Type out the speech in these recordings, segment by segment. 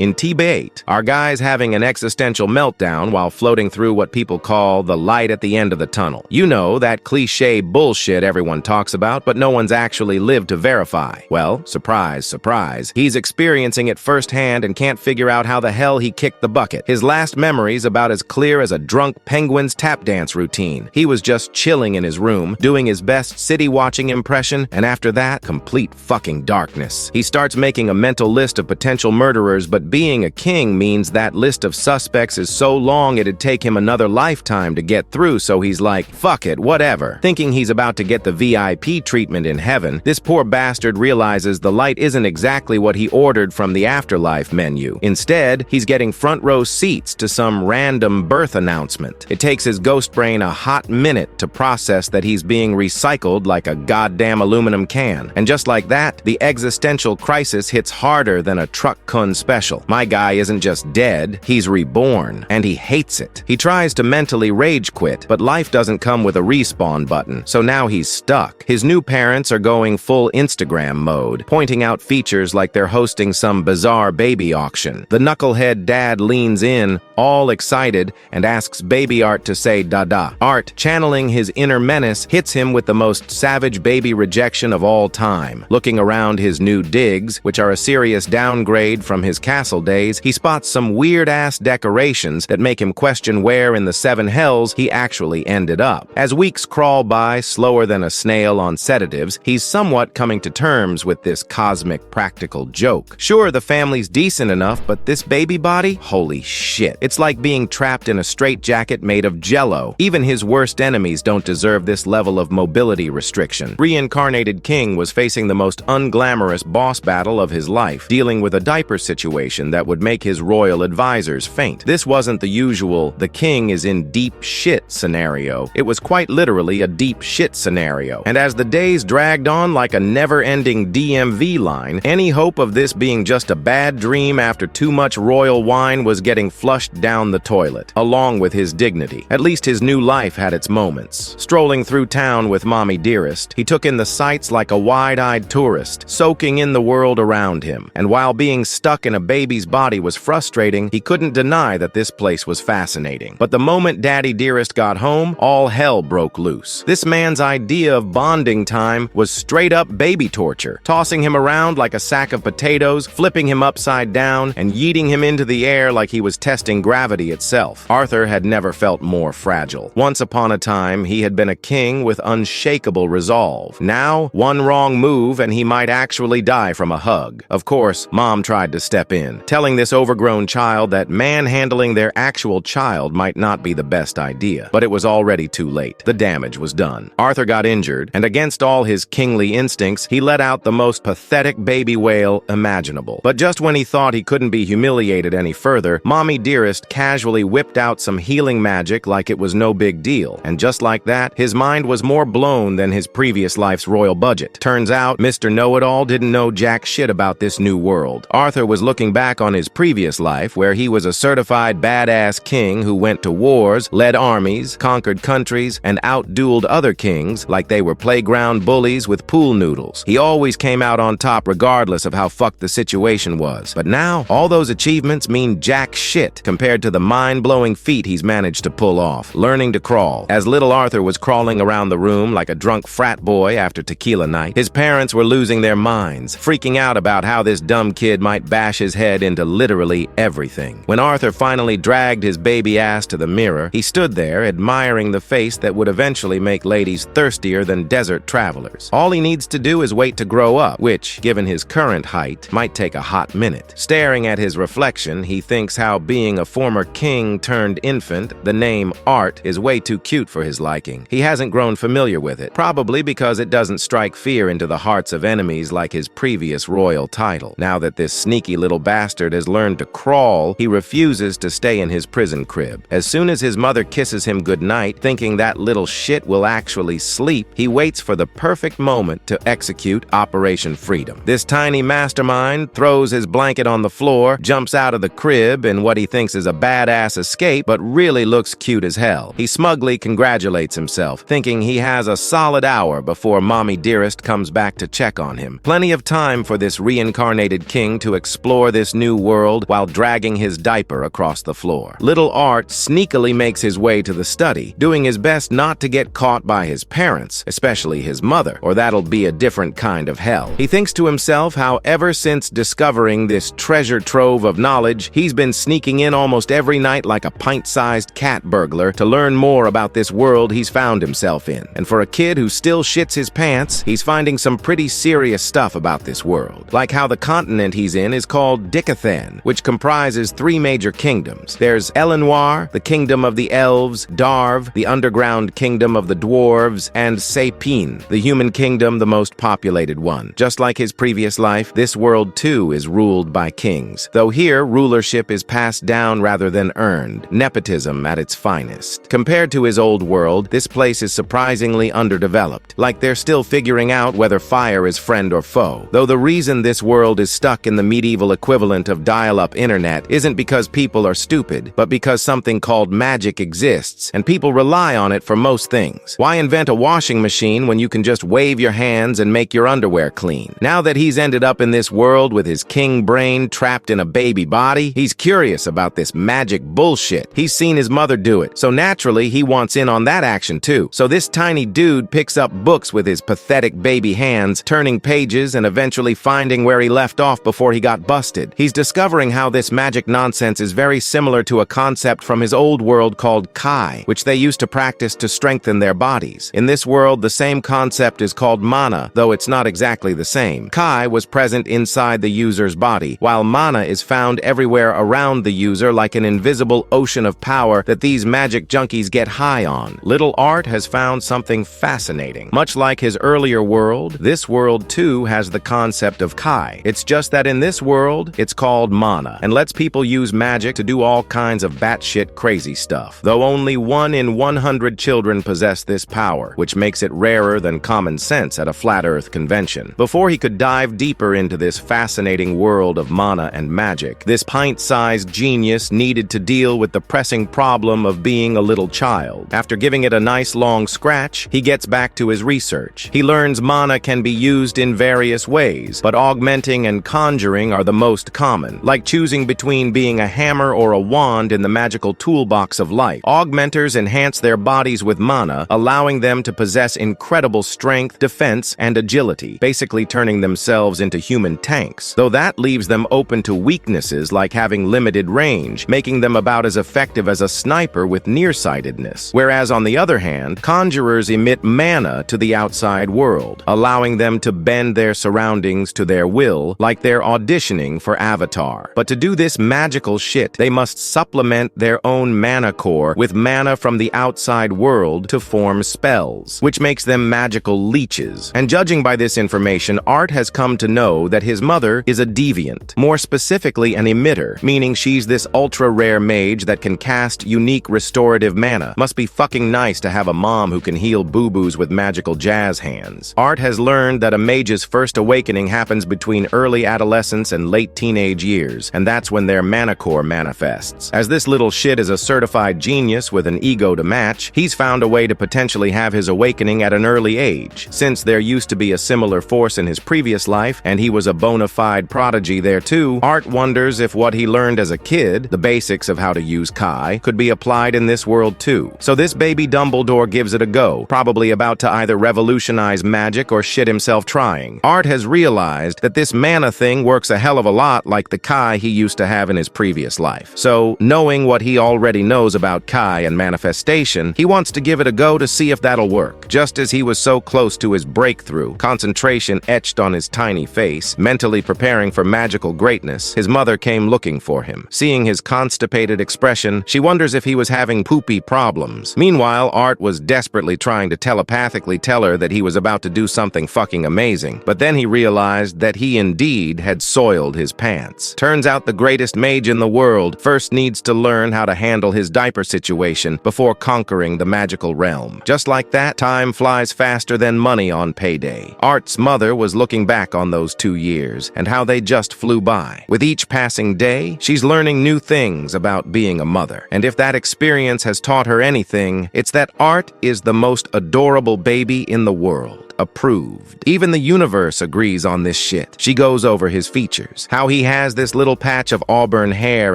In TBATE, our guy's having an existential meltdown while floating through what people call the light at the end of the tunnel. You know, that cliche bullshit everyone talks about, but no one's actually lived to verify. Well, surprise, surprise, he's experiencing it firsthand and can't figure out how the hell he kicked the bucket. His last memory's about as clear as a drunk penguin's tap dance routine. He was just chilling in his room, doing his best city-watching impression, and after that, complete fucking darkness. He starts making a mental list of potential murderers, but being a king means that list of suspects is so long it'd take him another lifetime to get through, so he's like, fuck it, whatever. Thinking he's about to get the VIP treatment in heaven, this poor bastard realizes the light isn't exactly what he ordered from the afterlife menu. Instead, he's getting front row seats to some random birth announcement. It takes his ghost brain a hot minute to process that he's being recycled like a goddamn aluminum can. And just like that, the existential crisis hits harder than a truck kun special. My guy isn't just dead, he's reborn, and he hates it. He tries to mentally rage quit, but life doesn't come with a respawn button, so now he's stuck. His new parents are going full Instagram mode, pointing out features like they're hosting some bizarre baby auction. The knucklehead dad leans in, all excited, and asks baby Art to say dada. Art, channeling his inner menace, hits him with the most savage baby rejection of all time. Looking around his new digs, which are a serious downgrade from his castle days, he spots some weird-ass decorations that make him question where in the seven hells he actually ended up. As weeks crawl by, slower than a snail on sedatives, he's somewhat coming to terms with this cosmic practical joke. Sure, the family's decent enough, but this baby body? Holy shit. It's like being trapped in a straitjacket made of jello. Even his worst enemies don't deserve this level of mobility restriction. Reincarnated King was facing the most unglamorous boss battle of his life, dealing with a diaper situation that would make his royal advisors faint. This wasn't the usual, the king is in deep shit scenario. It was quite literally a deep shit scenario. And as the days dragged on like a never-ending DMV line, any hope of this being just a bad dream after too much royal wine was getting flushed down the toilet, along with his dignity. At least his new life had its moments. Strolling through town with Mommy Dearest, he took in the sights like a wide-eyed tourist, soaking in the world around him. And while being stuck in a baby's body was frustrating, he couldn't deny that this place was fascinating. But the moment Daddy Dearest got home, all hell broke loose. This man's idea of bonding time was straight-up baby torture, tossing him around like a sack of potatoes, flipping him upside down, and yeeting him into the air like he was testing gravity itself. Arthur had never felt more fragile. Once upon a time, he had been a king with unshakable resolve. Now, one wrong move and he might actually die from a hug. Of course, Mom tried to step in, telling this overgrown child that manhandling their actual child might not be the best idea. But it was already too late. The damage was done. Arthur got injured, and against all his kingly instincts, he let out the most pathetic baby wail imaginable. But just when he thought he couldn't be humiliated any further, Mommy Dearest casually whipped out some healing magic like it was no big deal. And just like that, his mind was more blown than his previous life's royal budget. Turns out, Mr. Know-It-All didn't know jack shit about this new world. Arthur was looking back on his previous life, where he was a certified badass king who went to wars, led armies, conquered countries, and outdueled other kings like they were playground bullies with pool noodles. He always came out on top regardless of how fucked the situation was. But now, all those achievements mean jack shit compared to the mind-blowing feat he's managed to pull off, learning to crawl. As little Arthur was crawling around the room like a drunk frat boy after tequila night, his parents were losing their minds, freaking out about how this dumb kid might bash his head into literally everything. When Arthur finally dragged his baby ass to the mirror, he stood there admiring the face that would eventually make ladies thirstier than desert travelers. All he needs to do is wait to grow up, which, given his current height, might take a hot minute. Staring at his reflection, he thinks how being a former king turned infant, the name Art, is way too cute for his liking. He hasn't grown familiar with it, probably because it doesn't strike fear into the hearts of enemies like his previous royal title. Now that this sneaky little bastard has learned to crawl, he refuses to stay in his prison crib. As soon as his mother kisses him goodnight, thinking that little shit will actually sleep, he waits for the perfect moment to execute Operation Freedom. This tiny mastermind throws his blanket on the floor, jumps out of the crib in what he thinks is a badass escape, but really looks cute as hell. He smugly congratulates himself, thinking he has a solid hour before Mommy Dearest comes back to check on him. Plenty of time for this reincarnated king to explore this this new world while dragging his diaper across the floor. Little Art sneakily makes his way to the study, doing his best not to get caught by his parents, especially his mother, or that'll be a different kind of hell. He thinks to himself how ever since discovering this treasure trove of knowledge, he's been sneaking in almost every night like a pint-sized cat burglar to learn more about this world he's found himself in. And for a kid who still shits his pants, he's finding some pretty serious stuff about this world. Like how the continent he's in is called Dicathan, which comprises 3 major kingdoms. There's Elenoir, the kingdom of the elves, Darv, the underground kingdom of the dwarves, and Sapine, the human kingdom, the most populated one. Just like his previous life, this world too is ruled by kings, though here rulership is passed down rather than earned, nepotism at its finest. Compared to his old world, this place is surprisingly underdeveloped, like they're still figuring out whether fire is friend or foe. Though the reason this world is stuck in the medieval equivalent of dial-up internet isn't because people are stupid, but because something called magic exists, and people rely on it for most things. Why invent a washing machine when you can just wave your hands and make your underwear clean? Now that he's ended up in this world with his king brain trapped in a baby body, he's curious about this magic bullshit. He's seen his mother do it, so naturally he wants in on that action too. So this tiny dude picks up books with his pathetic baby hands, turning pages and eventually finding where he left off before he got busted. He's discovering how this magic nonsense is very similar to a concept from his old world called Kai, which they used to practice to strengthen their bodies. In this world, the same concept is called mana, though it's not exactly the same. Kai was present inside the user's body, while mana is found everywhere around the user like an invisible ocean of power that these magic junkies get high on. Little Art has found something fascinating. Much like his earlier world, this world too has the concept of Kai. It's just that in this world, it's called mana, and lets people use magic to do all kinds of batshit crazy stuff. Though only 1 in 100 children possess this power, which makes it rarer than common sense at a flat earth convention. Before he could dive deeper into this fascinating world of mana and magic, this pint-sized genius needed to deal with the pressing problem of being a little child. After giving it a nice long scratch, he gets back to his research. He learns mana can be used in various ways, but augmenting and conjuring are the most common, like choosing between being a hammer or a wand in the magical toolbox of life. Augmenters enhance their bodies with mana, allowing them to possess incredible strength, defense, and agility, basically turning themselves into human tanks, though that leaves them open to weaknesses like having limited range, making them about as effective as a sniper with nearsightedness. Whereas on the other hand, conjurers emit mana to the outside world, allowing them to bend their surroundings to their will, like they're auditioning for Avatar. But to do this magical shit, they must supplement their own mana core with mana from the outside world to form spells, which makes them magical leeches. And judging by this information, Art has come to know that his mother is a deviant, more specifically an emitter, meaning she's this ultra-rare mage that can cast unique restorative mana. Must be fucking nice to have a mom who can heal boo-boos with magical jazz hands. Art has learned that a mage's first awakening happens between early adolescence and late teenage years, and that's when their mana core manifests. As this little shit is a certified genius with an ego to match, he's found a way to potentially have his awakening at an early age. Since there used to be a similar force in his previous life, and he was a bona fide prodigy there too, Art wonders if what he learned as a kid, the basics of how to use Kai, could be applied in this world too. So this baby Dumbledore gives it a go, probably about to either revolutionize magic or shit himself trying. Art has realized that this mana thing works a hell of a lot like the Kai he used to have in his previous life. So, knowing what he already knows about Kai and manifestation, he wants to give it a go to see if that'll work. Just as he was so close to his breakthrough, concentration etched on his tiny face, mentally preparing for magical greatness, his mother came looking for him. Seeing his constipated expression, she wonders if he was having poopy problems. Meanwhile, Art was desperately trying to telepathically tell her that he was about to do something fucking amazing, but then he realized that he indeed had soiled his pants. Turns out the greatest mage in the world first needs to learn how to handle his diaper situation before conquering the magical realm. Just like that, time flies faster than money on payday. Art's mother was looking back on those 2 years and how they just flew by. With each passing day, she's learning new things about being a mother. And if that experience has taught her anything, it's that Art is the most adorable baby in the world. approved. Even the universe agrees on this shit. She goes over his features, how he has this little patch of auburn hair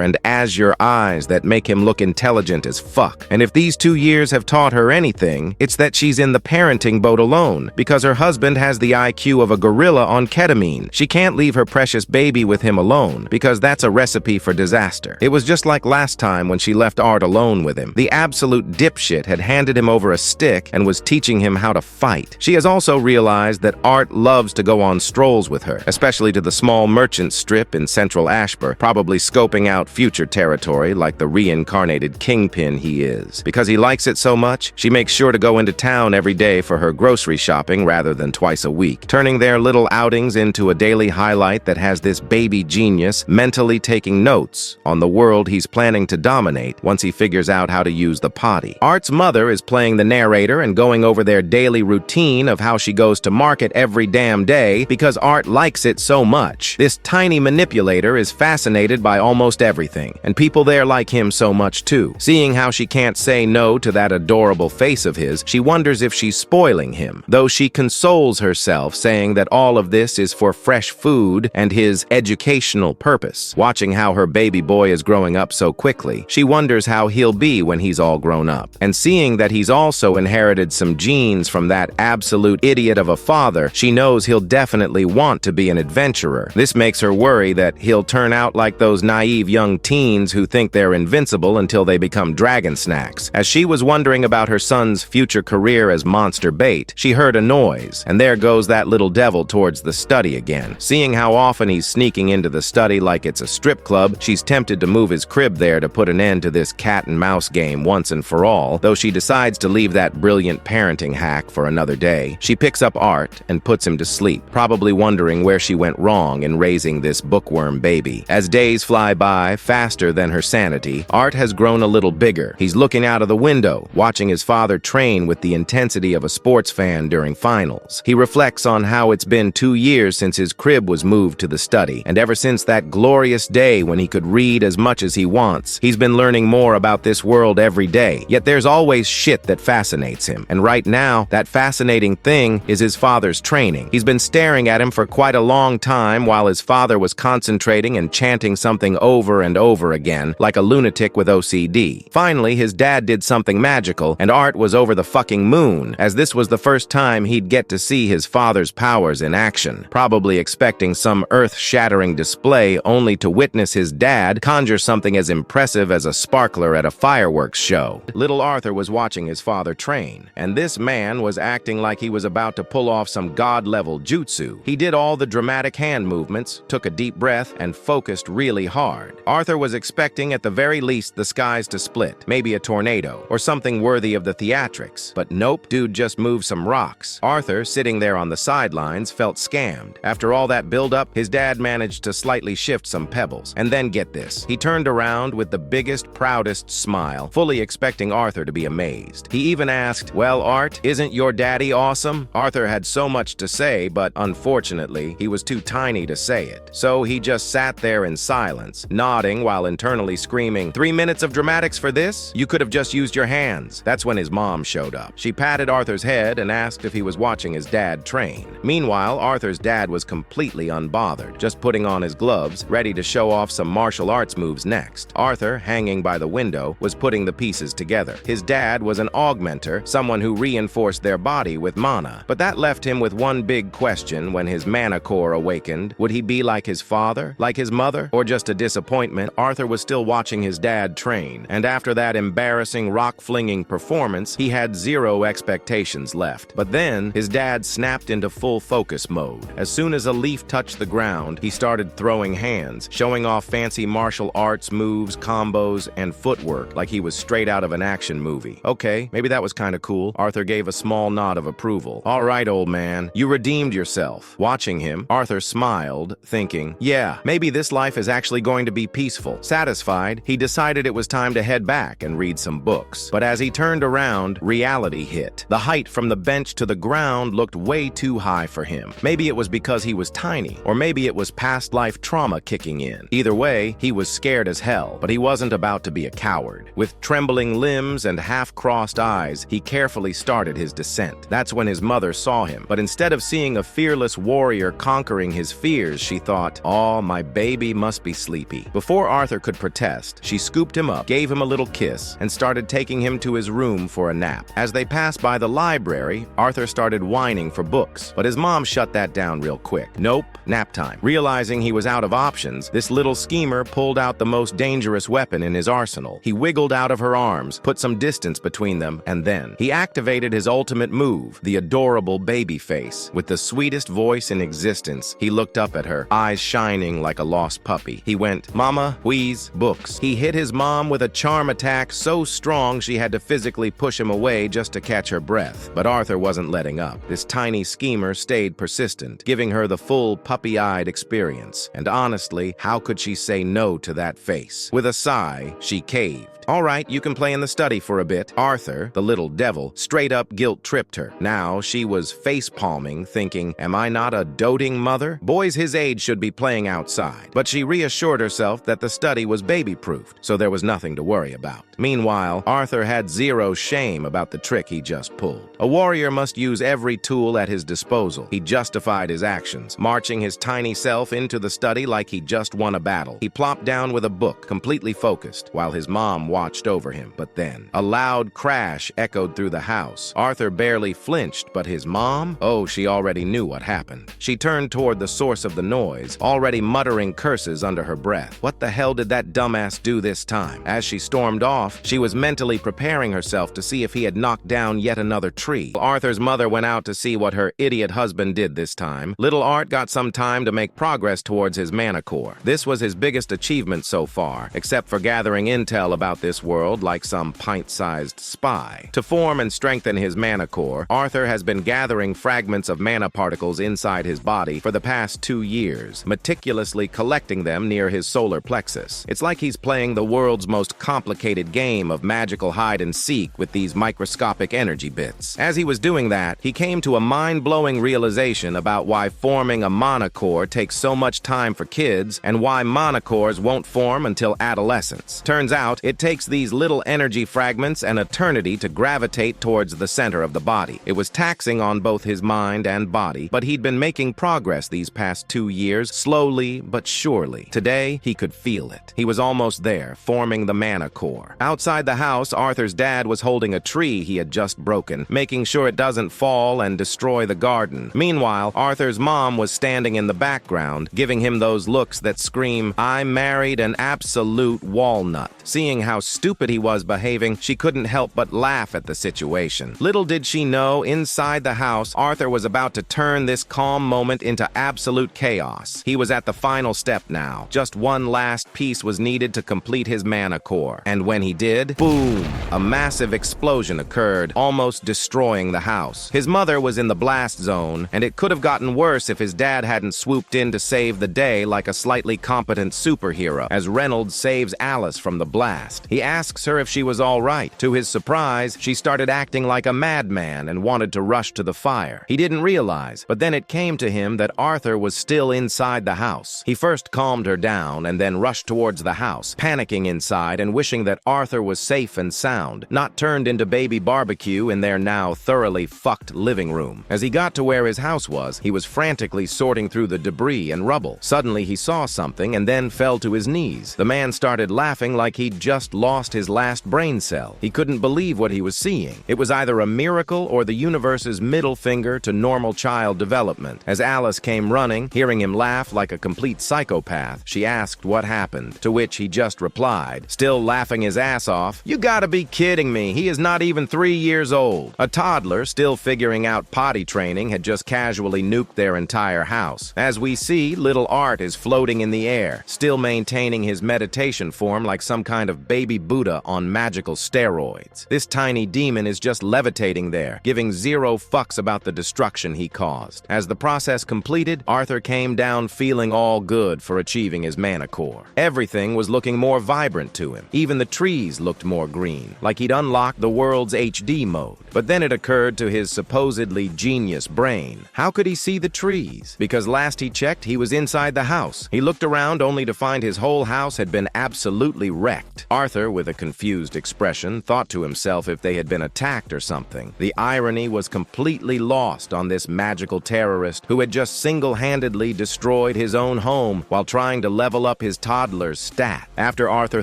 and azure eyes that make him look intelligent as fuck. And if these 2 years have taught her anything, it's that she's in the parenting boat alone, because her husband has the IQ of a gorilla on ketamine. She can't leave her precious baby with him alone, because that's a recipe for disaster. It was just like last time when she left Art alone with him. The absolute dipshit had handed him over a stick and was teaching him how to fight. She has also realized that Art loves to go on strolls with her, especially to the small merchant strip in central Ashbur, probably scoping out future territory like the reincarnated kingpin he is. Because he likes it so much, she makes sure to go into town every day for her grocery shopping rather than twice a week, turning their little outings into a daily highlight that has this baby genius mentally taking notes on the world he's planning to dominate once he figures out how to use the potty. Art's mother is playing the narrator and going over their daily routine of how she goes to market every damn day because Art likes it so much. This tiny manipulator is fascinated by almost everything, and people there like him so much too. Seeing how she can't say no to that adorable face of his, she wonders if she's spoiling him, though she consoles herself saying that all of this is for fresh food and his educational purpose. Watching how her baby boy is growing up so quickly, she wonders how he'll be when he's all grown up. And seeing that he's also inherited some genes from that absolute idiot of a father, she knows he'll definitely want to be an adventurer. This makes her worry that he'll turn out like those naive young teens who think they're invincible until they become dragon snacks. As she was wondering about her son's future career as monster bait, she heard a noise, and there goes that little devil towards the study again. Seeing how often he's sneaking into the study like it's a strip club, she's tempted to move his crib there to put an end to this cat and mouse game once and for all, though she decides to leave that brilliant parenting hack for another day. She picks up Art and puts him to sleep, probably wondering where she went wrong in raising this bookworm baby. As days fly by, faster than her sanity, Art has grown a little bigger. He's looking out of the window, watching his father train with the intensity of a sports fan during finals. He reflects on how it's been 2 years since his crib was moved to the study, and ever since that glorious day when he could read as much as he wants, he's been learning more about this world every day. Yet there's always shit that fascinates him, and right now, that fascinating thing is his father's training. He's been staring at him for quite a long time while his father was concentrating and chanting something over and over again, like a lunatic with OCD. Finally, his dad did something magical, and Art was over the fucking moon, as this was the first time he'd get to see his father's powers in action, probably expecting some earth-shattering display only to witness his dad conjure something as impressive as a sparkler at a fireworks show. Little Arthur was watching his father train, and this man was acting like he was about to pull off some god-level jutsu. He did all the dramatic hand movements, took a deep breath, and focused really hard. Arthur was expecting at the very least the skies to split, maybe a tornado, or something worthy of the theatrics. But nope, dude just moved some rocks. Arthur, sitting there on the sidelines, felt scammed. After all that build-up, his dad managed to slightly shift some pebbles. And then get this, he turned around with the biggest, proudest smile, fully expecting Arthur to be amazed. He even asked, "Well, Art, isn't your daddy awesome?" Arthur had so much to say, but unfortunately, he was too tiny to say it. So he just sat there in silence, nodding while internally screaming, "3 minutes of dramatics for this? You could have just used your hands." That's when his mom showed up. She patted Arthur's head and asked if he was watching his dad train. Meanwhile, Arthur's dad was completely unbothered, just putting on his gloves, ready to show off some martial arts moves next. Arthur, hanging by the window, was putting the pieces together. His dad was an augmenter, someone who reinforced their body with mana. But that left him with one big question when his mana core awakened. Would he be like his father, like his mother, or just a disappointment? Arthur was still watching his dad train, and after that embarrassing rock-flinging performance, he had zero expectations left. But then, his dad snapped into full focus mode. As soon as a leaf touched the ground, he started throwing hands, showing off fancy martial arts moves, combos, and footwork like he was straight out of an action movie. Okay, maybe that was kinda cool. Arthur gave a small nod of approval. All right, old man, you redeemed yourself. Watching him, Arthur smiled, thinking, yeah, maybe this life is actually going to be peaceful. Satisfied, he decided it was time to head back and read some books. But as he turned around, reality hit. The height from the bench to the ground looked way too high for him. Maybe it was because he was tiny, or maybe it was past life trauma kicking in. Either way, he was scared as hell, but he wasn't about to be a coward. With trembling limbs and half-crossed eyes, he carefully started his descent. That's when his mother mother saw him, but instead of seeing a fearless warrior conquering his fears, she thought, "Oh, my baby must be sleepy." Before Arthur could protest, she scooped him up, gave him a little kiss, and started taking him to his room for a nap. As they passed by the library, Arthur started whining for books, but his mom shut that down real quick. Nope, nap time. Realizing he was out of options, this little schemer pulled out the most dangerous weapon in his arsenal. He wiggled out of her arms, put some distance between them, and then he activated his ultimate move, the adorable baby face. With the sweetest voice in existence, he looked up at her, eyes shining like a lost puppy. He went, "Mama, please, books." He hit his mom with a charm attack so strong she had to physically push him away just to catch her breath. But Arthur wasn't letting up. This tiny schemer stayed persistent, giving her the full puppy-eyed experience. And honestly, how could she say no to that face? With a sigh, she caved. "All right, you can play in the study for a bit." Arthur, the little devil, straight up guilt-tripped her. Now she was face-palming, thinking, "Am I not a doting mother? Boys his age should be playing outside." But she reassured herself that the study was baby-proofed, so there was nothing to worry about. Meanwhile, Arthur had zero shame about the trick he just pulled. A warrior must use every tool at his disposal. He justified his actions, marching his tiny self into the study like he just won a battle. He plopped down with a book, completely focused, while his mom watched over him. But then, a loud crash echoed through the house. Arthur barely flinched, but his mom? Oh, she already knew what happened. She turned toward the source of the noise, already muttering curses under her breath. What the hell did that dumbass do this time? As she stormed off, she was mentally preparing herself to see if he had knocked down yet another tree. Arthur's mother went out to see what her idiot husband did this time. Little Art got some time to make progress towards his mana core. This was his biggest achievement so far, except for gathering intel about this world like some pint-sized spy. To form and strengthen his mana core, Arthur has been gathering fragments of mana particles inside his body for the past 2 years, meticulously collecting them near his solar plexus. It's like he's playing the world's most complicated game of magical hide-and-seek with these microscopic energy bits. As he was doing that, he came to a mind-blowing realization about why forming a mana core takes so much time for kids and why mana cores won't form until adolescence. Turns out, it takes these little energy fragments an eternity to gravitate towards the center of the body. It was taxing on both his mind and body, but he'd been making progress these past 2 years, slowly but surely. Today, he could feel it. He was almost there, forming the mana core. Outside the house, Arthur's dad was holding a tree he had just broken, making sure it doesn't fall and destroy the garden. Meanwhile, Arthur's mom was standing in the background, giving him those looks that scream, "I married an absolute walnut." Seeing how stupid he was behaving, she couldn't help but laugh at the situation. Little did she know, inside the house, Arthur was about to turn this calm moment into absolute chaos. He was at the final step now. Just one last piece was needed to complete his mana core. And when he did, boom! A massive explosion occurred, almost destroying the house. His mother was in the blast zone, and it could have gotten worse if his dad hadn't swooped in to save the day like a slightly competent superhero, as Reynolds saves Alice from the blast. He asks her if she was all right. To his surprise, she started acting like a madman and wanted to rush to the fire. He didn't realize, but then it came to him that Arthur was still inside the house. He first calmed her down and then rushed towards the house, panicking inside and wishing that Arthur was safe and sound, not turned into baby barbecue in their now thoroughly fucked living room. As he got to where his house was, he was frantically sorting through the debris and rubble. Suddenly he saw something and then fell to his knees. The man started laughing like he'd just lost his last brain cell. He couldn't believe what he was seeing. It was either a miracle or the universe's middle finger to normal child development. As Alice came running, hearing him laugh like a complete psychopath, she asked what happened, to which he just replied, still laughing his ass off, "You gotta be kidding me, he is not even 3 years old." A toddler, still figuring out potty training, had just casually nuked their entire house. As we see, little Art is floating in the air, still maintaining his meditation form like some kind of baby Buddha on magical steroids. This tiny demon is just levitating there, giving zero fucks about the destruction he caused. As the process completed, Arthur came down feeling all good for achieving his mana core. Everything was looking more vibrant to him. Even the trees looked more green, like he'd unlocked the world's HD mode. But then it occurred to his supposedly genius brain. How could he see the trees? Because last he checked, he was inside the house. He looked around only to find his whole house had been absolutely wrecked. Arthur, with a confused expression, thought to himself if they had been attacked or something. The irony was completely lost on this magical terrorist who had just single-handedly destroyed his own home while trying to level up his toddler's stat. After Arthur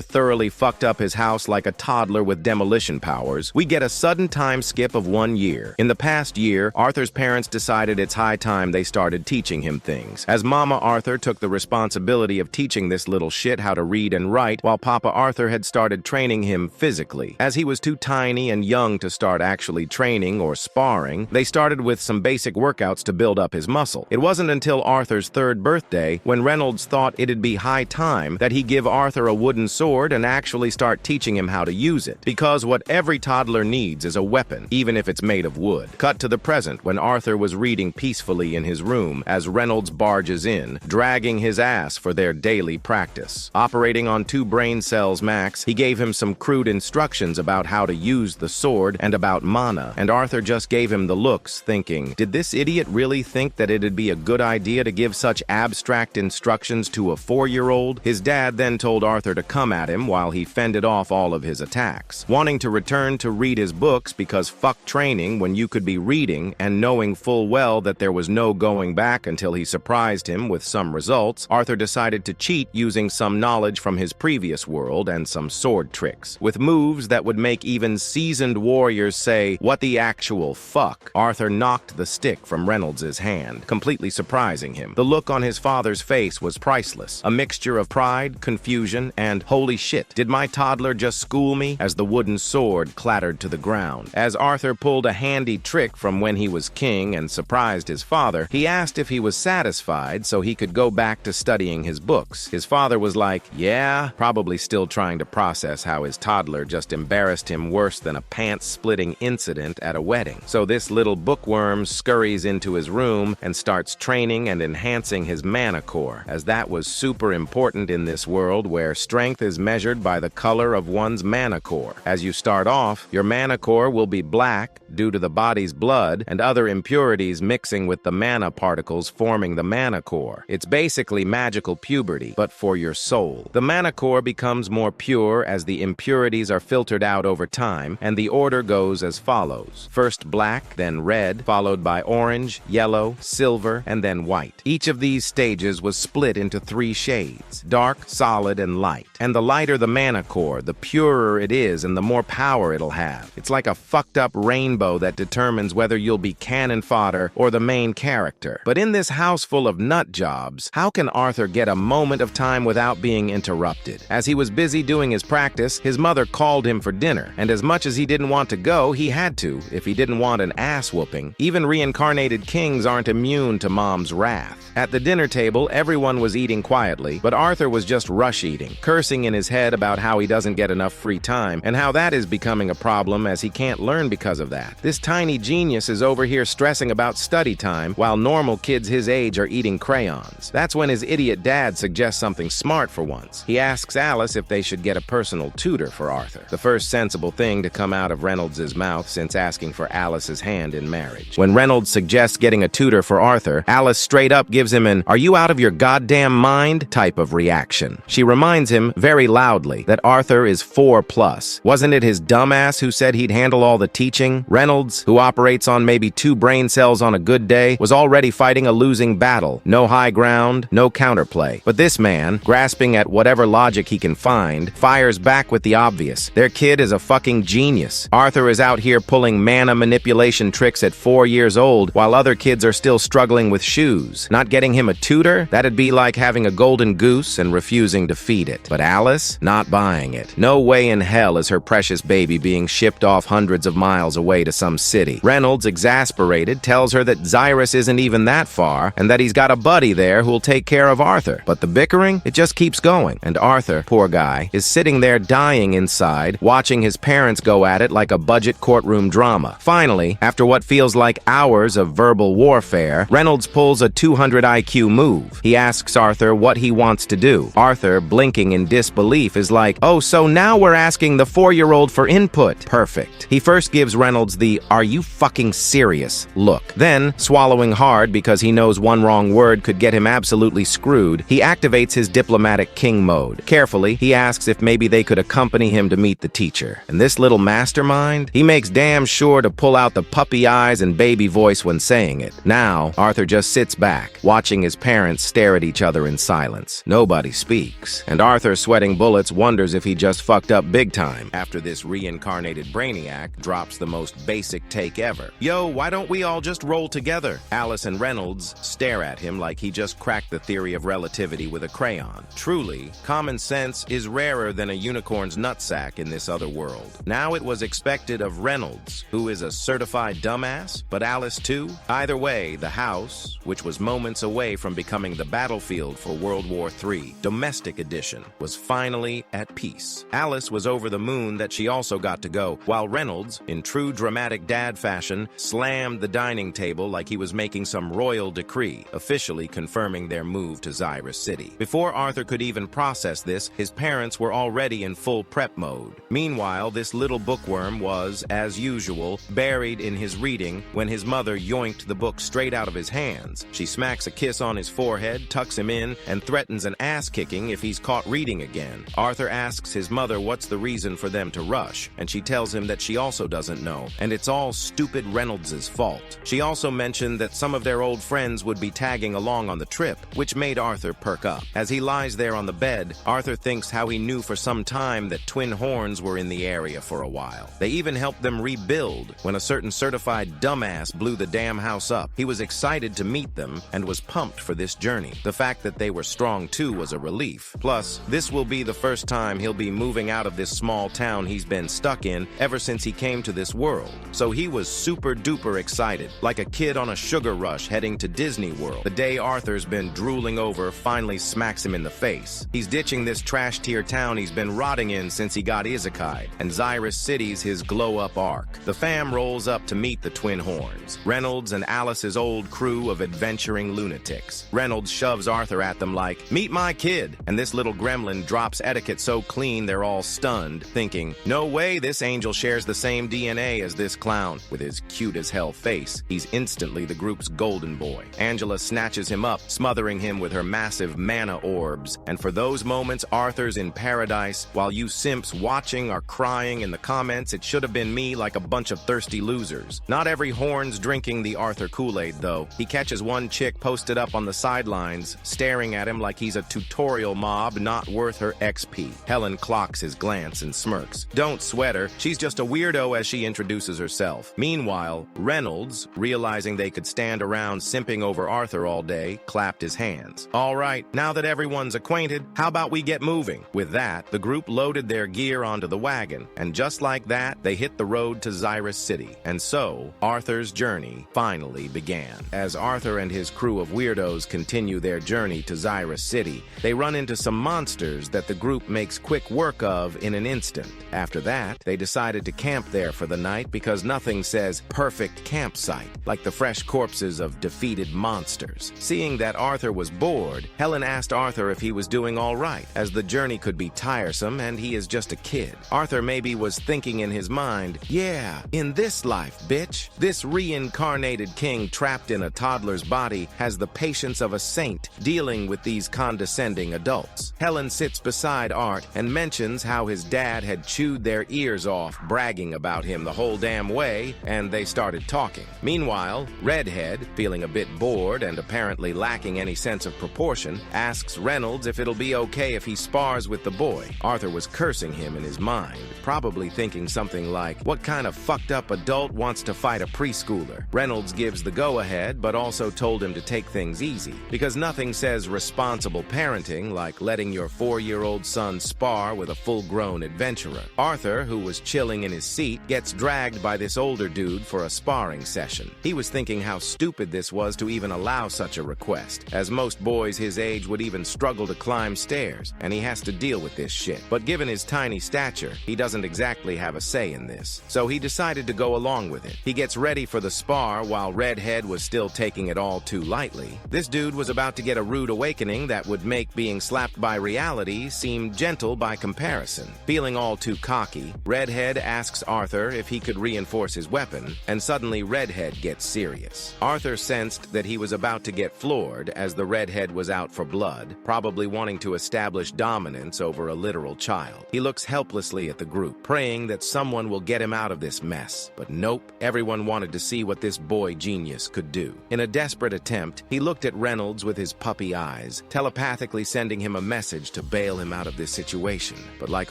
thoroughly fucked up his house like a toddler with demolition powers, we get a sudden time skip of 1 year. In the past year, Arthur's parents decided it's high time they started teaching him things, as Mama Arthur took the responsibility of teaching this little shit how to read and write, while Papa Arthur had started training him physically. As he was too tiny and young to start actually training or sparring, they started with some basic workouts to build up his muscle. It wasn't until Arthur's 3rd birthday when Reynolds thought it'd be high time that he give Arthur a wooden sword and actually start teaching him how to use it. Because what every toddler needs is a weapon, even if it's made of wood. Cut to the present when Arthur was reading peacefully in his room as Reynolds barges in, dragging his ass for their daily practice. Operating on 2 brain cells max, he gave him some crude instructions about how to use the sword and about mana, and Arthur just gave him the looks, thinking, did this idiot really think that it'd be a good idea to give such abstract instructions to a 4-year-old? His dad then told Arthur to come at him while he fended off all of his attacks. Wanting to return to read his books because fuck training when you could be reading, and knowing full well that there was no going back until he surprised him with some results, Arthur decided to cheat using some knowledge from his previous world and some sword tricks. With moves that would make even seasoned warriors say, what the actual fuck? Arthur knocked the stick from Reynolds' hand, completely surprising him. The look on his father's face was priceless, a mixture of pride, confusion, and holy shit, did my toddler just school me? As the wooden sword clattered to the ground. As Arthur pulled a handy trick from when he was king and surprised his father, he asked if he was satisfied so he could go back to studying his books. His father was like, yeah, probably still trying to process how his toddler just embarrassed him worse than a pants-splitting incident at a wedding. So this little bookworm scurries into his room and starts training and enhancing his mana core, as that was super important in this world where strength is measured by the color of one's mana core. As you start off, your mana core will be black due to the body's blood and other impurities mixing with the mana particles forming the mana core. It's basically magical puberty, but for your soul. The mana core becomes more pure as the impurities are filtered out over time, and the order goes as follows. First black, then red, followed by orange, yellow, silver, and then white. Each of these stages was split into 3 shades: dark, solid, and light. And the lighter the mana core, the purer it is and the more power it'll have. It's like a fucked up rainbow that determines whether you'll be cannon fodder or the main character. But in this house full of nut jobs, how can Arthur get a moment of time without being interrupted? As he was busy doing his practice, his mother called him for dinner, and as much as he didn't want to go, he had to if he didn't want an ass whooping. Even reincarnated kings aren't immune to mom's wrath. At the dinner table, everyone was eating quietly, but Arthur was just rush eating, cursing in his head about how he doesn't get enough free time and how that is becoming a problem as he can't learn because of that. This tiny genius is over here stressing about study time while normal kids his age are eating crayons. That's when his idiot dad suggests something smart for once. He asks Alice if they should get a personal tutor for Arthur. The first sensible thing to come out of Reynolds' mouth since asking for Alice's hand in marriage. When Reynolds suggests getting a tutor for Arthur, Alice straight up gives him an "are you out of your goddamn mind?" type of reaction. She reminds him very loudly that Arthur is 4+. Wasn't it his dumbass who said he'd handle all the teaching? Reynolds, who operates on maybe 2 brain cells on a good day, was already fighting a losing battle. No high ground, no counterplay. But this man, grasping at whatever logic he can find, fires back with the obvious. Their kid is a fucking genius. Arthur is out here pulling mana manipulation tricks at 4 years old, while other kids are still struggling with shoes. Not getting him a tutor? That'd be like having a golden goose and refusing to feed it. But Alice? Not buying it. No way in hell is her precious baby being shipped off hundreds of miles away to some city. Reynolds, exasperated, tells her that Xyrus isn't even that far, and that he's got a buddy there who'll take care of Arthur. But the bickering? It just keeps going. And Arthur, poor guy, is sitting there dying inside, watching his parents go at it like a budget courtroom drama. Finally, after what feels like hours of verbal warfare, Reynolds pulls a 200 IQ move. He asks Arthur what he wants to do. Arthur, blinking in disbelief, is like, "Oh, so now we're asking the 4-year-old for input." Perfect. He first gives Reynolds the "are you fucking serious" look. Then, swallowing hard because he knows one wrong word could get him absolutely screwed, he activates his diplomatic king mode. Carefully, he asks if maybe they could accompany him to meet the teacher. And this little mastermind, he makes damn sure to pull out the puppy eyes and baby voice when saying it. Now, Arthur just sits back, watching his parents stare at each other in silence. Nobody speaks. And Arthur, sweating bullets, wonders if he just fucked up big time after this reincarnated brainiac drops the most basic take ever. Yo, why don't we all just roll together? Alice and Reynolds stare at him like he just cracked the theory of relativity with a crayon. Truly, common sense is rarer than a unicorn's nutsack in this other world. Now it was expected of Reynolds, who is a certified dumbass, but Alice too? Either way, the house, which was moments away from becoming the battlefield for World War III, Domestic Edition, was finally at peace. Alice was over the moon that she also got to go, while Reynolds, in true dramatic dad fashion, slammed the dining table like he was making some royal decree, officially confirming their move to Zyrus City. Before Arthur could even process this, his parents were already in full prep mode. Meanwhile, this little bookworm was, as usual, buried in his reading when his mother yoinked the book straight out of his hands. She smacks a kiss on his forehead, tucks him in, and threatens an ass-kicking if he's caught reading again. Arthur asks his mother what's the reason for them to rush, and she tells him that she also doesn't know, and it's all stupid Reynolds' fault. She also mentioned that some of their old friends would be tagging along on the trip, which made Arthur perk up. As he lies there on the bed, Arthur thinks how he knew for some time that twin horns were in the area for a while. They even helped them rebuild when a certain certified dumbass blew the damn house up. He was excited to meet them and was pumped for this journey. The fact that they were strong too was a relief. Plus, this will be the first time he'll be moving out of this small town he's been stuck in ever since he came to this world. So he was super duper excited, like a kid on a sugar rush heading to Disney World. The day Arthur's been drooling over finally smacks him in the face. He's ditching this trash tier town he's been rotting in since he got isekai, and Zyrus City's his glow-up arc. The fam rolls up to meet the twin horns, Reynolds and Alice's old crew of adventuring lunatics. Reynolds shoves Arthur at them like, "Meet my kid," and this little gremlin drops etiquette so clean they're all stunned, thinking, no way this angel shares the same DNA as this clown. With his cute-as-hell face, he's instantly the group's golden boy. Angela snatches him up, smothering him with her massive mana orbs, and for those moments, Arthur's in paradise, while you simps watching are crying in the comments, "It should have been me," like a bunch of thirsty losers. Not every horn's drinking the Arthur Kool-Aid, though. He catches one chick posted up on the sidelines, staring at him like he's a tutorial mob not worth her XP. Helen clocks his glance and smirks. Don't sweat her, she's just a weirdo as she introduces herself. Meanwhile, Reynolds, realizing they could stand around simping over Arthur all day, clapped his hands. All right, now that everyone's acquainted, how about we get moving? With that, the group loaded their gear onto the wagon, and just like that, they hit the road to Zyrus City. And so, Arthur's journey finally began. As Arthur and his crew of weirdos continue their journey to Zyrus City, they run into some monsters that the group makes quick work of in an instant. After that, they decided to camp there for the night because nothing says perfect campsite like the fresh corpses of defeated monsters. Seeing that Arthur was bored, Helen asked Arthur if he was doing all right, as the journey could be tiresome and he is just a kid. Arthur maybe was thinking in his mind, yeah, in this life, bitch, this reincarnated king trapped in a toddler's body has the patience of a saint dealing with these condescending adults. Helen sits beside Art and mentions how his dad had chewed their ears off, bragging about him the whole damn way, and they started talking. Meanwhile, Redhead, feeling a bit bored and apparently lacking any sense of proportion, asks Reynolds if it'll be okay if he spars with the boy. Arthur was cursing him in his mind, probably thinking something like, what kind of fucked up adult wants to fight a preschooler? Reynolds gives the go-ahead, but also told him to take things easy, because nothing says responsible parenting like letting your 4-year-old son spar with a full-grown adventurer. Arthur, who was chilling in his seat, gets dragged by this older dude for a sparring session. He was thinking how stupid this was to even allow such a request, as most boys his age would even struggle to climb stairs, and he has to deal with this shit. But given his tiny stature, he doesn't exactly have a say in this, so he decided to go along with it. He gets ready for the spar while Redhead was still taking it all too lightly. This dude was about to get a rude awakening that would make being slapped by reality seem gentle by comparison. Feeling all too cocky, Redhead asks Arthur if he could reinforce his weapon, and suddenly Redhead gets serious. Arthur sensed that he was about to get floored as the Redhead was out for blood, probably wanting to establish dominance over a literal child. He looks helplessly at the group, praying that someone will get him out of this mess, but no Nope, everyone wanted to see what this boy genius could do. In a desperate attempt, he looked at Reynolds with his puppy eyes, telepathically sending him a message to bail him out of this situation. But like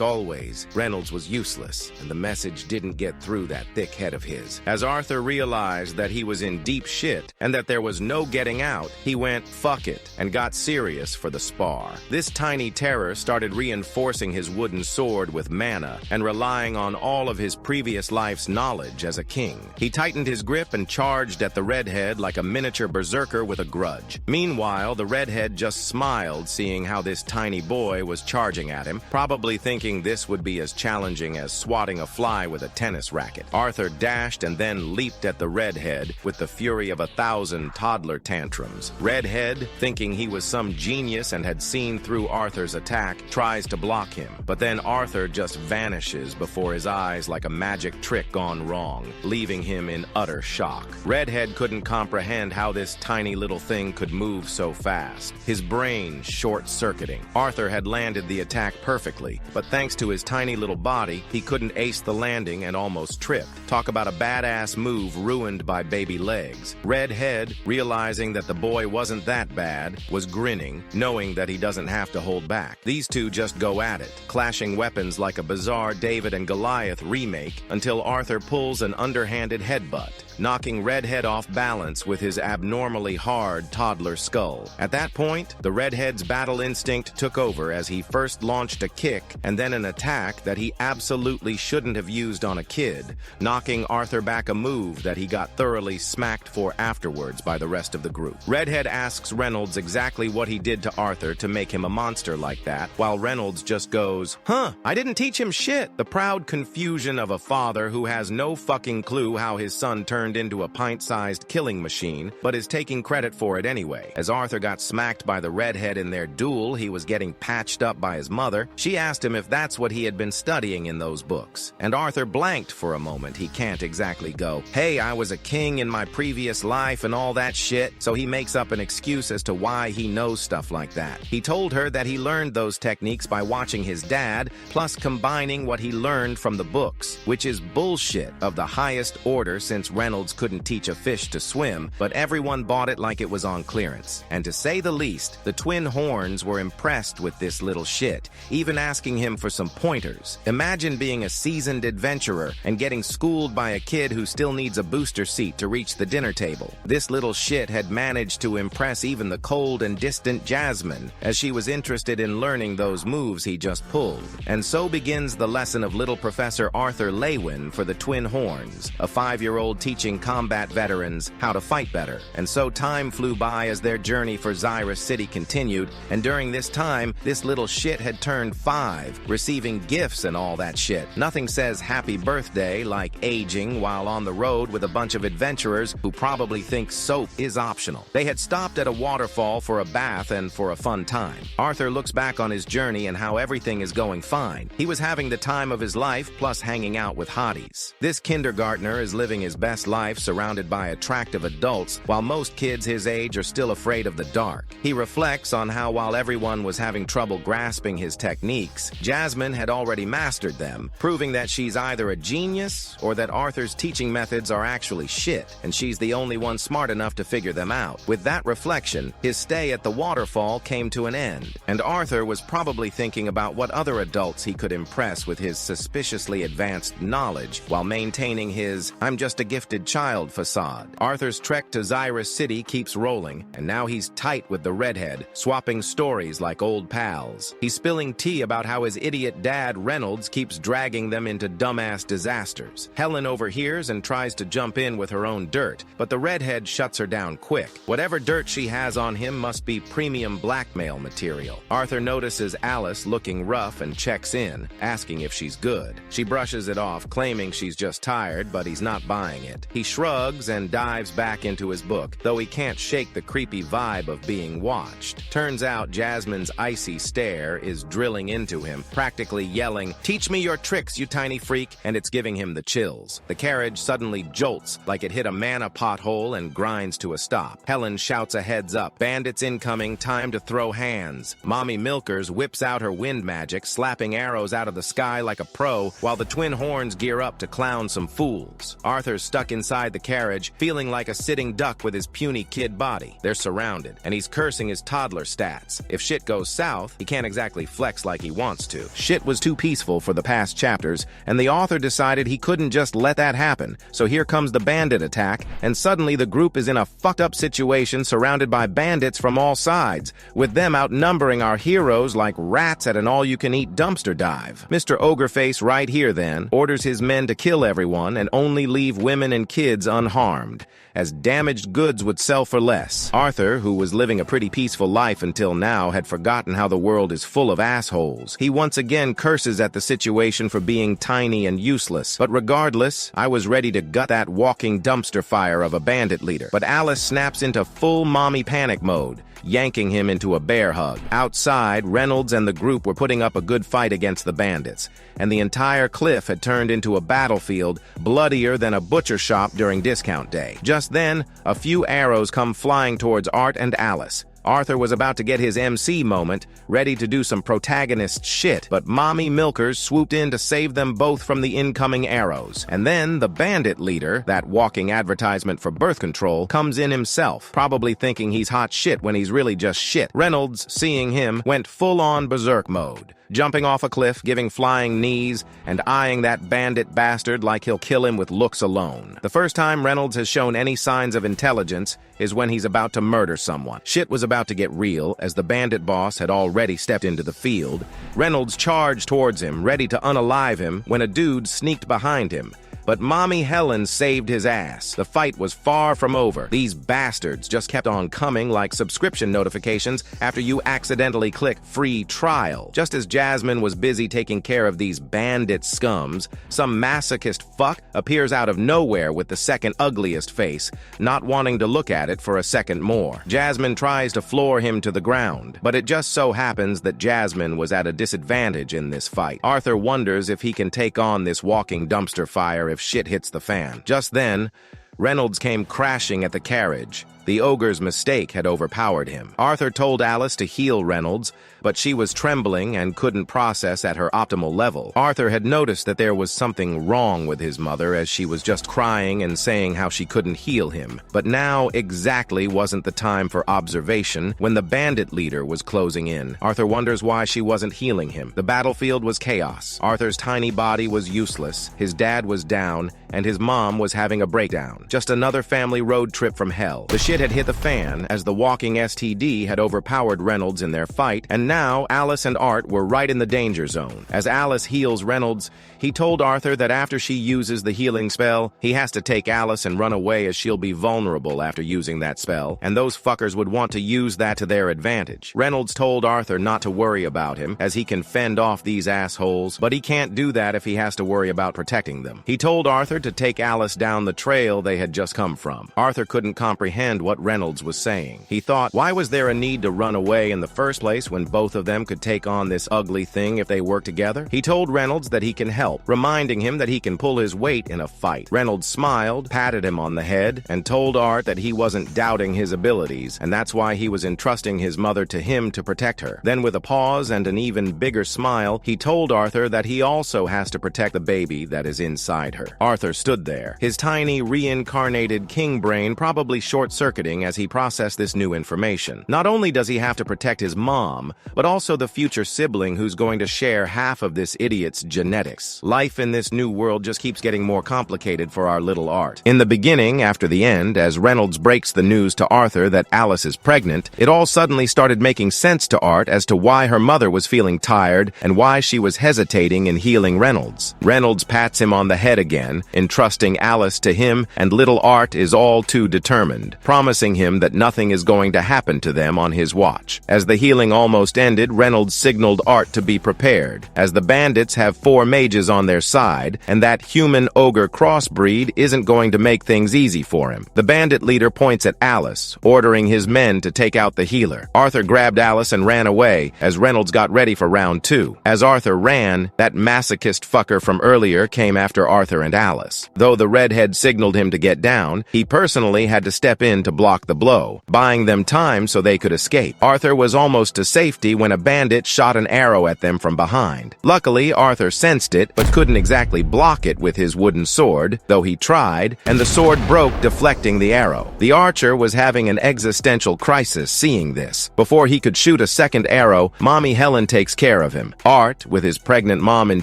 always, Reynolds was useless, and the message didn't get through that thick head of his. As Arthur realized that he was in deep shit and that there was no getting out, he went, fuck it, and got serious for the spar. This tiny terror started reinforcing his wooden sword with mana and relying on all of his previous life's knowledge as a king. He tightened his grip and charged at the redhead like a miniature berserker with a grudge. Meanwhile, the redhead just smiled seeing how this tiny boy was charging at him, probably thinking this would be as challenging as swatting a fly with a tennis racket. Arthur dashed and then leaped at the redhead with the fury of 1,000 toddler tantrums. Redhead, thinking he was some genius and had seen through Arthur's attack, tries to block him, but then Arthur just vanishes before his eyes like a magic trick gone wrong, leaving him in utter shock. Redhead couldn't comprehend how this tiny little thing could move so fast, his brain short-circuiting. Arthur had landed the attack perfectly, but thanks to his tiny little body, he couldn't ace the landing and almost tripped. Talk about a badass move ruined by baby legs. Redhead, realizing that the boy wasn't that bad, was grinning, knowing that he doesn't have to hold back. These two just go at it, clashing weapons like a bizarre David and Goliath remake until Arthur pulls an underhanded headbutt, knocking Redhead off balance with his abnormally hard toddler skull. At that point, the Redhead's battle instinct took over as he first launched a kick and then an attack that he absolutely shouldn't have used on a kid, knocking Arthur back a move that he got thoroughly smacked for afterwards by the rest of the group. Redhead asks Reynolds exactly what he did to Arthur to make him a monster like that, while Reynolds just goes, "Huh, I didn't teach him shit." The proud confusion of a father who has no fucking clue how his son turned into a pint-sized killing machine, but is taking credit for it anyway. As Arthur got smacked by the redhead in their duel, he was getting patched up by his mother. She asked him if that's what he had been studying in those books, and Arthur blanked for a moment. He can't exactly go, "Hey, I was a king in my previous life and all that shit," so he makes up an excuse as to why he knows stuff like that. He told her that he learned those techniques by watching his dad, plus combining what he learned from the books, which is bullshit of the highest order since Reynolds couldn't teach a fish to swim, but everyone bought it like it was on clearance. And to say the least, the twin horns were impressed with this little shit, even asking him for some pointers. Imagine being a seasoned adventurer and getting schooled by a kid who still needs a booster seat to reach the dinner table. This little shit had managed to impress even the cold and distant Jasmine, as she was interested in learning those moves he just pulled. And so begins the lesson of little Professor Arthur Leywin for the twin horns, a 5-year-old teaching combat veterans how to fight better. And so time flew by as their journey for Zyra City continued, and during this time, this little shit had turned 5, receiving gifts and all that shit. Nothing says happy birthday like aging while on the road with a bunch of adventurers who probably think soap is optional. They had stopped at a waterfall for a bath and for a fun time. Arthur looks back on his journey and how everything is going fine. He was having the time of his life, plus hanging out with hotties. This kindergartner is living his best life surrounded by attractive adults, while most kids his age are still afraid of the dark. He reflects on how while everyone was having trouble grasping his techniques, Jasmine had already mastered them, proving that she's either a genius or that Arthur's teaching methods are actually shit, and she's the only one smart enough to figure them out. With that reflection, his stay at the waterfall came to an end, and Arthur was probably thinking about what other adults he could impress with his suspiciously advanced knowledge while maintaining his "I'm just a gifted child" facade. Arthur's trek to Zyra City keeps rolling, and now he's tight with the redhead, swapping stories like old pals. He's spilling tea about how his idiot dad Reynolds keeps dragging them into dumbass disasters. Helen overhears and tries to jump in with her own dirt, but the redhead shuts her down quick. Whatever dirt she has on him must be premium blackmail material. Arthur notices Alice looking rough and checks in, asking if she's good. She brushes it off, claiming she's just tired, but he's not buying it. He shrugs and dives back into his book, though he can't shake the creepy vibe of being watched. Turns out Jasmine's icy stare is drilling into him, practically yelling, "Teach me your tricks, you tiny freak," and it's giving him the chills. The carriage suddenly jolts like it hit a mana pothole and grinds to a stop. Helen shouts a heads up, "Bandits incoming, time to throw hands." Mommy Milkers whips out her wind magic, slapping arrows out of the sky like a pro, while the twin horns gear up to clown some fools. fools. Arthur's stuck inside the carriage, feeling like a sitting duck with his puny kid body. They're surrounded, and he's cursing his toddler stats. If shit goes south, he can't exactly flex like he wants to. Shit was too peaceful for the past chapters, and the author decided he couldn't just let that happen. So here comes the bandit attack, and suddenly the group is in a fucked up situation surrounded by bandits from all sides, with them outnumbering our heroes like rats at an all-you-can-eat dumpster dive. Mr. Ogreface right here then orders his men to kill everyone and only leave women and kids unharmed, as damaged goods would sell for less. Arthur, who was living a pretty peaceful life until now, had forgotten how the world is full of assholes. He once again curses at the situation for being tiny and useless. But regardless, I was ready to gut that walking dumpster fire of a bandit leader. But Alice snaps into full mommy panic mode, yanking him into a bear hug. Outside, Reynolds and the group were putting up a good fight against the bandits, and the entire cliff had turned into a battlefield bloodier than a butcher shop during discount day. Just then, a few arrows come flying towards Art and Alice. Arthur was about to get his MC moment, ready to do some protagonist shit, but mommy milkers swooped in to save them both from the incoming arrows. And then the bandit leader, that walking advertisement for birth control, comes in himself, probably thinking he's hot shit when he's really just shit. Reynolds, seeing him, went full-on berserk mode, jumping off a cliff, giving flying knees, and eyeing that bandit bastard like he'll kill him with looks alone. The first time Reynolds has shown any signs of intelligence is when he's about to murder someone. Shit was about to get real, as the bandit boss had already stepped into the field. Reynolds charged towards him, ready to unalive him, when a dude sneaked behind him. But Mommy Helen saved his ass. The fight was far from over. These bastards just kept on coming like subscription notifications after you accidentally click free trial. Just as Jasmine was busy taking care of these bandit scums, some masochist fuck appears out of nowhere with the second ugliest face, not wanting to look at it for a second more. Jasmine tries to floor him to the ground, but it just so happens that Jasmine was at a disadvantage in this fight. Arthur wonders if he can take on this walking dumpster fire if shit hits the fan. Just then, Reynolds came crashing at the carriage. The ogre's mistake had overpowered him. Arthur told Alice to heal Reynolds, but she was trembling and couldn't process at her optimal level. Arthur had noticed that there was something wrong with his mother, as she was just crying and saying how she couldn't heal him. But now exactly wasn't the time for observation when the bandit leader was closing in. Arthur wonders why she wasn't healing him. The battlefield was chaos. Arthur's tiny body was useless, his dad was down, and his mom was having a breakdown. Just another family road trip from hell. The shit had hit the fan, as the walking STD had overpowered Reynolds in their fight, and now Alice and Art were right in the danger zone. As Alice heals Reynolds, he told Arthur that after she uses the healing spell, he has to take Alice and run away, as she'll be vulnerable after using that spell, and those fuckers would want to use that to their advantage. Reynolds told Arthur not to worry about him, as he can fend off these assholes, but he can't do that if he has to worry about protecting them. He told Arthur to take Alice down the trail they had just come from. Arthur couldn't comprehend what Reynolds was saying. He thought, why was there a need to run away in the first place when both of them could take on this ugly thing if they work together? He told Reynolds that he can help, reminding him that he can pull his weight in a fight. Reynolds smiled, patted him on the head, and told Art that he wasn't doubting his abilities, and that's why he was entrusting his mother to him to protect her. Then with a pause and an even bigger smile, he told Arthur that he also has to protect the baby that is inside her. Arthur stood there, his tiny reincarnated king brain probably short-circuiting as he processed this new information. Not only does he have to protect his mom, but also the future sibling who's going to share half of this idiot's genetics. Life in this new world just keeps getting more complicated for our little Art. In the beginning, after the end, as Reynolds breaks the news to Arthur that Alice is pregnant, it all suddenly started making sense to Art as to why her mother was feeling tired and why she was hesitating in healing Reynolds. Reynolds pats him on the head again, entrusting Alice to him, and little Art is all too determined, promising him that nothing is going to happen to them on his watch. As the healing almost ended, Reynolds signaled Art to be prepared, as the bandits have 4 mages on their side, and that human-ogre crossbreed isn't going to make things easy for him. The bandit leader points at Alice, ordering his men to take out the healer. Arthur grabbed Alice and ran away, as Reynolds got ready for round 2. As Arthur ran, that masochist fucker from earlier came after Arthur and Alice. Though the redhead signaled him to get down, he personally had to step in to block the blow, buying them time so they could escape. Arthur was almost to safety when a bandit shot an arrow at them from behind. Luckily, Arthur sensed it, but couldn't exactly block it with his wooden sword, though he tried, and the sword broke, deflecting the arrow. The archer was having an existential crisis seeing this. Before he could shoot a second arrow, Mommy Helen takes care of him. Art, with his pregnant mom in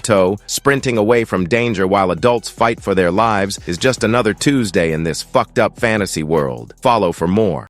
tow, sprinting away from danger while adults fight for their lives, is just another Tuesday in this fucked up fantasy world. Follow for more.